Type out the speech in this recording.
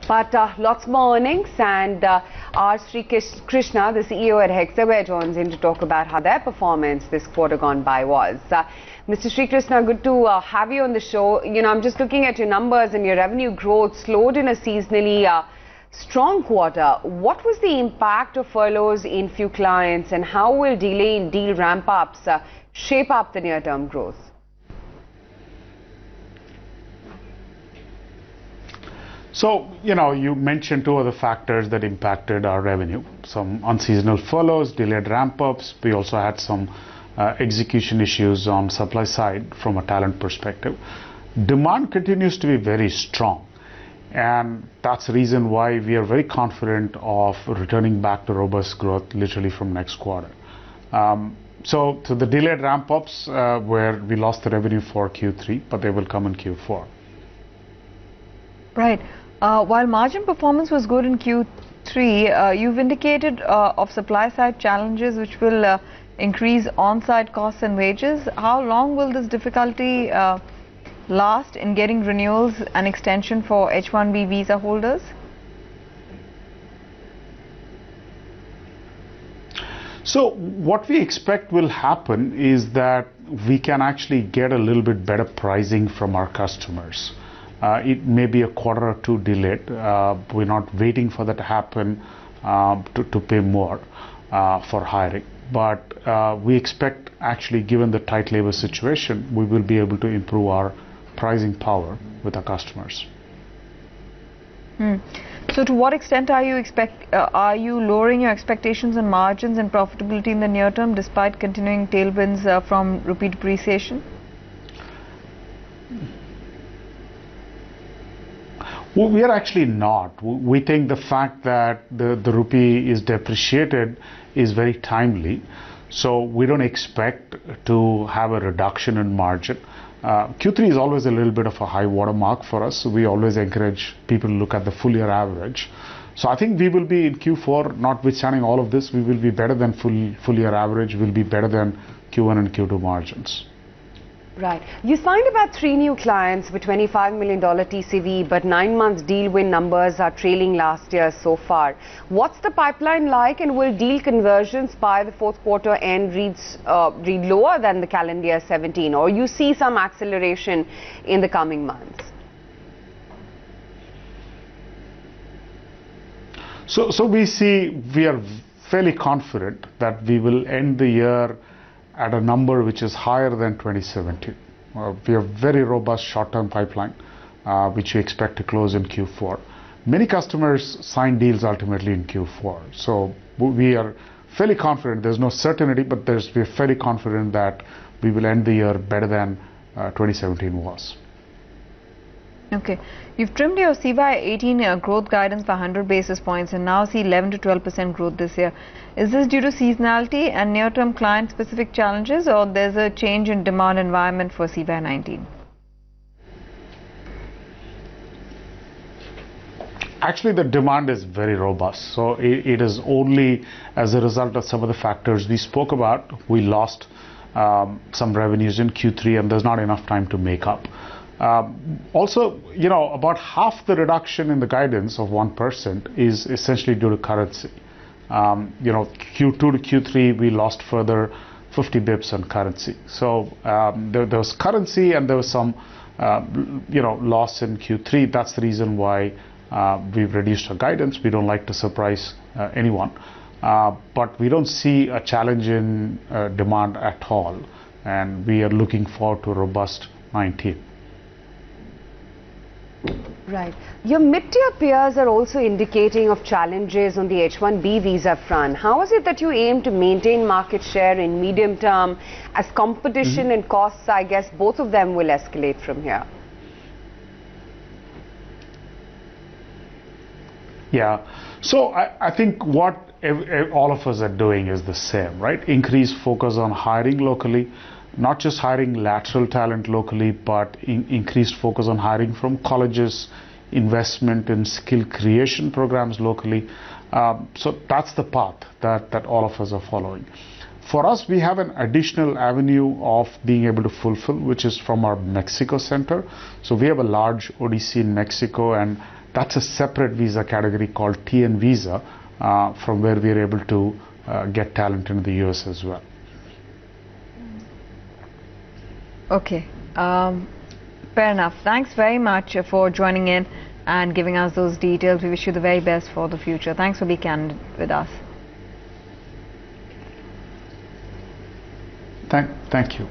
But lots more earnings, and our Srikrishna, the CEO at Hexaware, joins in to talk about how their performance this quarter gone by was. Mr. Srikrishna, good to have you on the show. You know, I'm just looking at your numbers, and your revenue growth slowed in a seasonally strong quarter. What was the impact of furloughs in few clients, and how will delay in deal ramp-ups shape up the near-term growth? So, you know, you mentioned two other factors that impacted our revenue. Some unseasonal furloughs, delayed ramp-ups. We also had some execution issues on supply side from a talent perspective. Demand continues to be very strong, and that's the reason why we are very confident of returning back to robust growth literally from next quarter. So the delayed ramp-ups where we lost the revenue for Q3, but they will come in Q4. Right. While margin performance was good in Q3, you've indicated of supply side challenges which will increase on-site costs and wages. How long will this difficulty last in getting renewals and extension for H-1B visa holders? So what we expect will happen is that we can actually get a little bit better pricing from our customers. It may be a quarter or two delayed. We're not waiting for that to happen to pay more for hiring. But we expect, actually, given the tight labor situation, we will be able to improve our pricing power with our customers. So to what extent are you lowering your expectations on margins and profitability in the near term despite continuing tailwinds from rupee depreciation? Well, we are actually not. We think the fact that the rupee is depreciated is very timely. So we don't expect to have a reduction in margin. Q3 is always a little bit of a high watermark for us. So we always encourage people to look at the full year average. So I think we will be in Q4, notwithstanding all of this, we will be better than full year average. We'll be better than Q1 and Q2 margins. Right. You signed about 3 new clients with $25 million TCV, but 9 months deal win numbers are trailing last year so far. What's the pipeline like, and will deal conversions by the fourth quarter end read lower than the calendar year 17, or you see some acceleration in the coming months? So we are fairly confident that we will end the year at a number which is higher than 2017. We have very robust short-term pipeline, which we expect to close in Q4. Many customers sign deals ultimately in Q4. So we are fairly confident. There's no certainty, but we are fairly confident that we will end the year better than 2017 was. Okay. You've trimmed your CY 18 growth guidance by 100 basis points and now see 11 to 12% growth this year. Is this due to seasonality and near-term client-specific challenges, or there's a change in demand environment for CY 19? Actually, the demand is very robust. So it is only as a result of some of the factors we spoke about. We lost some revenues in Q3, and there's not enough time to make up. Also, you know, about half the reduction in the guidance of 1% is essentially due to currency. You know, Q2 to Q3, we lost further 50 bips on currency. So there was currency, and there was some, you know, loss in Q3. That's the reason why we've reduced our guidance. We don't like to surprise anyone. But we don't see a challenge in demand at all. And we are looking forward to a robust 19. Right. Your mid-tier peers are also indicating of challenges on the H-1B visa front. How is it that you aim to maintain market share in medium term as competition and costs, I guess, both of them will escalate from here? Yeah. So I think what all of us are doing is the same, right? Increased focus on hiring locally. Not just hiring lateral talent locally, but increased focus on hiring from colleges, investment in skill creation programs locally. So that's the path that all of us are following. For us, we have an additional avenue of being able to fulfill, which is from our Mexico center. So we have a large ODC in Mexico, and That's a separate visa category called TN visa, from where we are able to get talent into the US as well. Okay, fair enough. Thanks very much for joining in and giving us those details. We wish you the very best for the future. Thanks for being candid with us. Thank you.